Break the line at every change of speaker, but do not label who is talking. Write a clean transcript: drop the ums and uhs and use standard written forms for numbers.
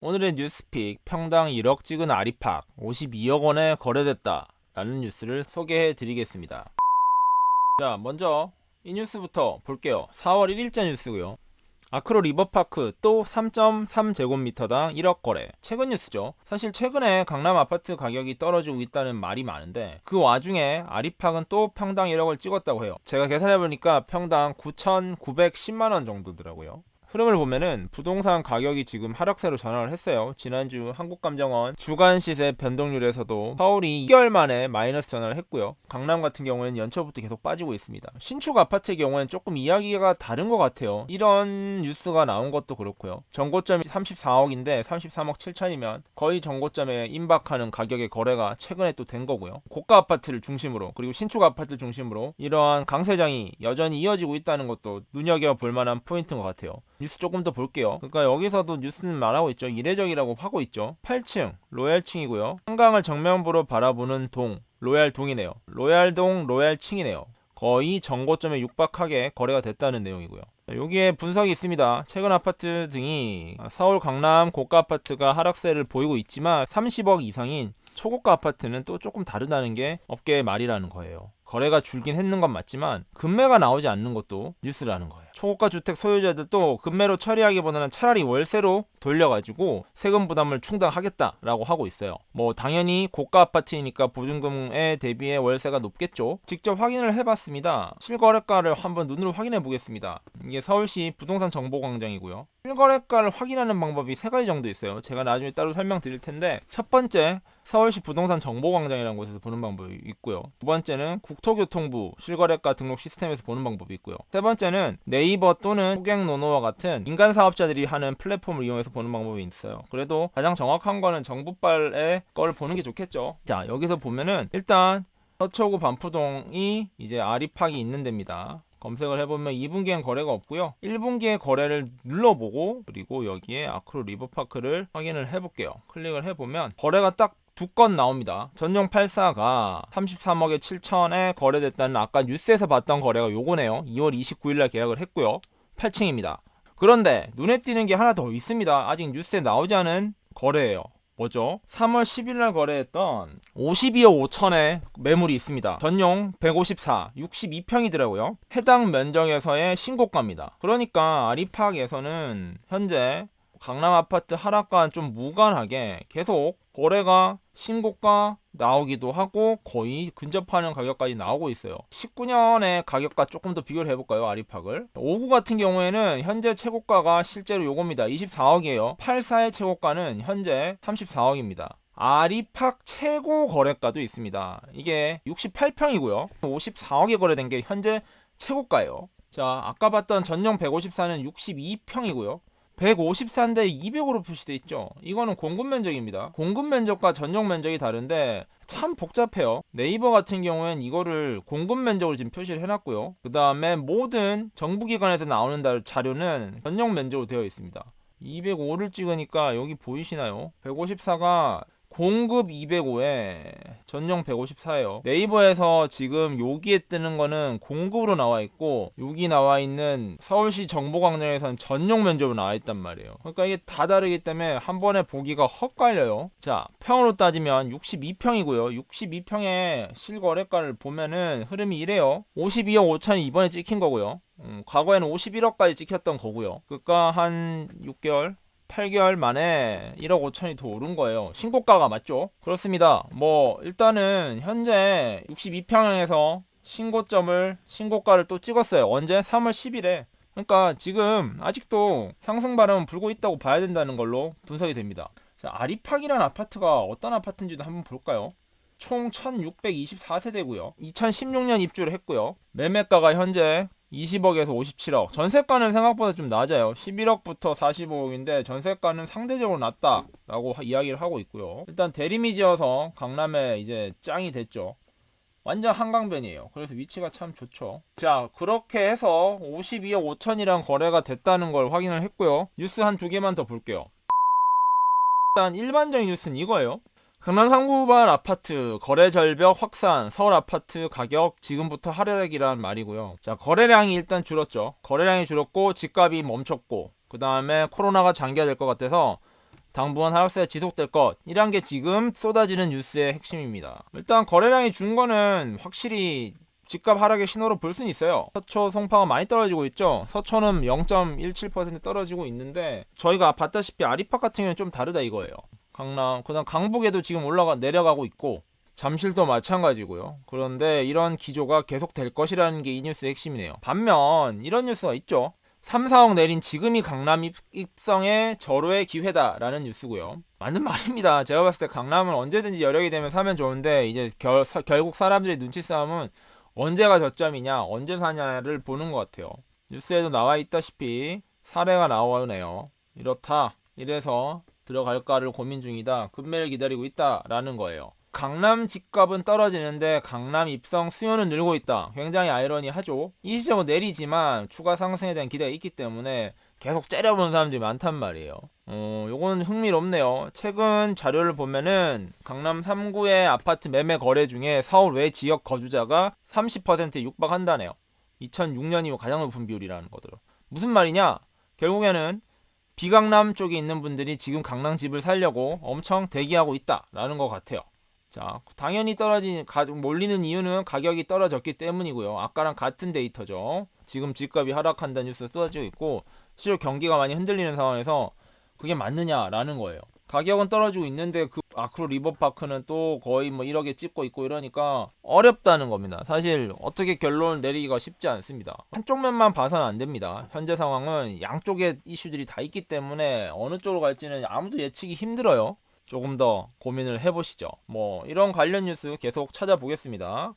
오늘의 뉴스픽 평당 1억 찍은 아리팍 52억 원에 거래됐다 라는 뉴스를 소개해 드리겠습니다. 자, 먼저 이 뉴스부터 볼게요. 4월 1일자 뉴스고요. 아크로 리버파크 또 3.3제곱미터당 1억 거래. 최근 뉴스죠. 사실 최근에 강남 아파트 가격이 떨어지고 있다는 말이 많은데 그 와중에 아리팍은 또 평당 1억을 찍었다고 해요. 제가 계산해보니까 평당 9,910만원 정도더라고요. 흐름을 보면은 부동산 가격이 지금 하락세로 전환을 했어요. 지난주 한국감정원 주간 시세 변동률에서도 서울이 2개월 만에 마이너스 전환을 했고요. 강남 같은 경우에는 연초부터 계속 빠지고 있습니다. 신축 아파트의 경우에는 조금 이야기가 다른 것 같아요. 이런 뉴스가 나온 것도 그렇고요. 전고점이 34억인데 33억 7천이면 거의 전고점에 임박하는 가격의 거래가 최근에 또 된 거고요. 고가 아파트를 중심으로 그리고 신축 아파트 중심으로 이러한 강세장이 여전히 이어지고 있다는 것도 눈여겨볼 만한 포인트인 것 같아요. 뉴스 조금 더 볼게요. 그러니까 여기서도 뉴스는 말하고 있죠. 이례적이라고 하고 있죠. 8층 로얄층이고요. 한강을 정면부로 바라보는 동 로얄동이네요. 로얄동 로얄층이네요. 거의 정고점에 육박하게 거래가 됐다는 내용이고요. 여기에 분석이 있습니다. 최근 아파트 등이 서울 강남 고가 아파트가 하락세를 보이고 있지만 30억 이상인 초고가 아파트는 또 조금 다르다는 게 업계의 말이라는 거예요. 거래가 줄긴 했는 건 맞지만 급매가 나오지 않는 것도 뉴스라는 거예요. 초고가 주택 소유자들도 급매로 처리하기보다는 차라리 월세로 돌려가지고 세금 부담을 충당하겠다라고 하고 있어요. 뭐 당연히 고가 아파트이니까 보증금에 대비해 월세가 높겠죠. 직접 확인을 해봤습니다. 실거래가를 한번 눈으로 확인해 보겠습니다. 이게 서울시 부동산 정보광장이고요. 실거래가를 확인하는 방법이 세 가지 정도 있어요. 제가 나중에 따로 설명드릴 텐데 첫 번째 서울시 부동산 정보광장이라는 곳에서 보는 방법이 있고요. 두 번째는 국토교통부 실거래가 등록 시스템에서 보는 방법이 있고요. 세 번째는 네이버 또는 호갱노노와 같은 인간 사업자들이 하는 플랫폼을 이용해서 보는 방법이 있어요. 그래도 가장 정확한 거는 정부발의 걸 보는 게 좋겠죠. 자, 여기서 보면은 일단 서초구 반포동이 이제 아리팍이 있는 데입니다. 검색을 해보면 2분기엔 거래가 없고요. 1분기에 거래를 눌러보고 그리고 여기에 아크로 리버파크를 확인을 해볼게요. 클릭을 해보면 거래가 딱 두 건 나옵니다. 전용 84가 33억에 7천에 거래됐다는 아까 뉴스에서 봤던 거래가 요거네요. 2월 29일날 계약을 했고요. 8층입니다. 그런데 눈에 띄는 게 하나 더 있습니다. 아직 뉴스에 나오지 않은 거래예요. 뭐죠? 3월 10일날 거래했던 52억 5천의 매물이 있습니다. 전용 154, 62평이더라고요. 해당 면적에서의 신고가입니다. 그러니까 아리팍에서는 현재 강남 아파트 하락과는 좀 무관하게 계속 거래가 신고가 나오기도 하고 거의 근접하는 가격까지 나오고 있어요. 19년의 가격과 조금 더 비교를 해볼까요? 아리팍을 5구 같은 경우에는 현재 최고가가 실제로 요겁니다. 24억이에요 84의 최고가는 현재 34억입니다 아리팍 최고 거래가도 있습니다. 이게 68평이고요 54억에 거래된 게 현재 최고가예요. 자, 아까 봤던 전용 154는 62평이고요 154인데 200으로 표시되어 있죠. 이거는 공급 면적입니다. 공급 면적과 전용 면적이 다른데 참 복잡해요. 네이버 같은 경우엔 이거를 공급 면적으로 지금 표시를 해놨고요. 그 다음에 모든 정부기관에서 나오는 자료는 전용 면적으로 되어 있습니다. 205를 찍으니까 여기 보이시나요? 154가 공급 205에 전용 154예요. 네이버에서 지금 여기에 뜨는 거는 공급으로 나와 있고 여기 나와 있는 서울시 정보광장에서는 전용 면적으로 나와 있단 말이에요. 그러니까 이게 다 다르기 때문에 한 번에 보기가 헛갈려요. 자, 평으로 따지면 62평이고요. 62평의 실거래가를 보면은 흐름이 이래요. 52억 5천이 이번에 찍힌 거고요. 과거에는 51억까지 찍혔던 거고요. 그러니까 한 6개월 8개월 만에 1억 5천이 더 오른 거예요. 신고가가 맞죠? 그렇습니다. 뭐 일단은 현재 62평형에서 신고가를 또 찍었어요. 언제? 3월 10일에. 그러니까 지금 아직도 상승 바람은 불고 있다고 봐야 된다는 걸로 분석이 됩니다. 자, 아리팍이라는 아파트가 어떤 아파트인지도 한번 볼까요? 총 1624세대고요. 2016년 입주를 했고요. 매매가가 현재 20억에서 57억. 전세가는 생각보다 좀 낮아요. 11억부터 45억인데 전세가는 상대적으로 낮다라고 이야기를 하고 있고요. 일단 대림이 지어서 강남에 이제 짱이 됐죠. 완전 한강변이에요. 그래서 위치가 참 좋죠. 자, 그렇게 해서 52억 5천이랑 거래가 됐다는 걸 확인을 했고요. 뉴스 한 두 개만 더 볼게요. 일단 일반적인 뉴스는 이거예요. 강남 상부발 아파트 거래 절벽 확산, 서울 아파트 가격 지금부터 하락이란 말이고요. 자, 거래량이 일단 줄었죠. 거래량이 줄었고 집값이 멈췄고 그 다음에 코로나가 장기화될 것 같아서 당분간 하락세가 지속될 것이란 게 지금 쏟아지는 뉴스의 핵심입니다. 일단 거래량이 준 거는 확실히 집값 하락의 신호로 볼 수는 있어요. 서초, 송파가 많이 떨어지고 있죠. 서초는 0.17% 떨어지고 있는데 저희가 봤다시피 아리팍 같은 경우는 좀 다르다 이거예요. 강남, 그다음 강북에도 지금 내려가고 있고 잠실도 마찬가지고요. 그런데 이런 기조가 계속 될 것이라는 게 이 뉴스의 핵심이네요. 반면 이런 뉴스가 있죠. 3, 4억 내린 지금이 강남 입성의 절호의 기회다라는 뉴스고요. 맞는 말입니다. 제가 봤을 때 강남은 언제든지 여력이 되면 사면 좋은데 이제 결국 사람들의 눈치 싸움은 언제가 저점이냐, 언제 사냐를 보는 것 같아요. 뉴스에도 나와 있다시피 사례가 나오네요. 이렇다. 이래서 들어갈까를 고민 중이다. 급매를 기다리고 있다라는 거예요. 강남 집값은 떨어지는데 강남 입성 수요는 늘고 있다. 굉장히 아이러니하죠. 이 시점은 내리지만 추가 상승에 대한 기대가 있기 때문에 계속 째려보는 사람들이 많단 말이에요. 요건 흥미롭네요. 최근 자료를 보면은 강남 3구의 아파트 매매 거래 중에 서울 외 지역 거주자가 30%에 육박한다네요. 2006년 이후 가장 높은 비율이라는 거더라. 무슨 말이냐? 결국에는 비강남 쪽에 있는 분들이 지금 강남 집을 살려고 엄청 대기하고 있다라는 것 같아요. 자, 당연히 몰리는 이유는 가격이 떨어졌기 때문이고요. 아까랑 같은 데이터죠. 지금 집값이 하락한다는 뉴스가 쏟아지고 있고 실제로 경기가 많이 흔들리는 상황에서 그게 맞느냐라는 거예요. 가격은 떨어지고 있는데 그 아크로 리버파크는 또 거의 뭐 1억에 찍고 있고 이러니까 어렵다는 겁니다. 사실 어떻게 결론을 내리기가 쉽지 않습니다. 한쪽 면만 봐서는 안 됩니다. 현재 상황은 양쪽의 이슈들이 다 있기 때문에 어느 쪽으로 갈지는 아무도 예측이 힘들어요. 조금 더 고민을 해보시죠. 뭐 이런 관련 뉴스 계속 찾아보겠습니다.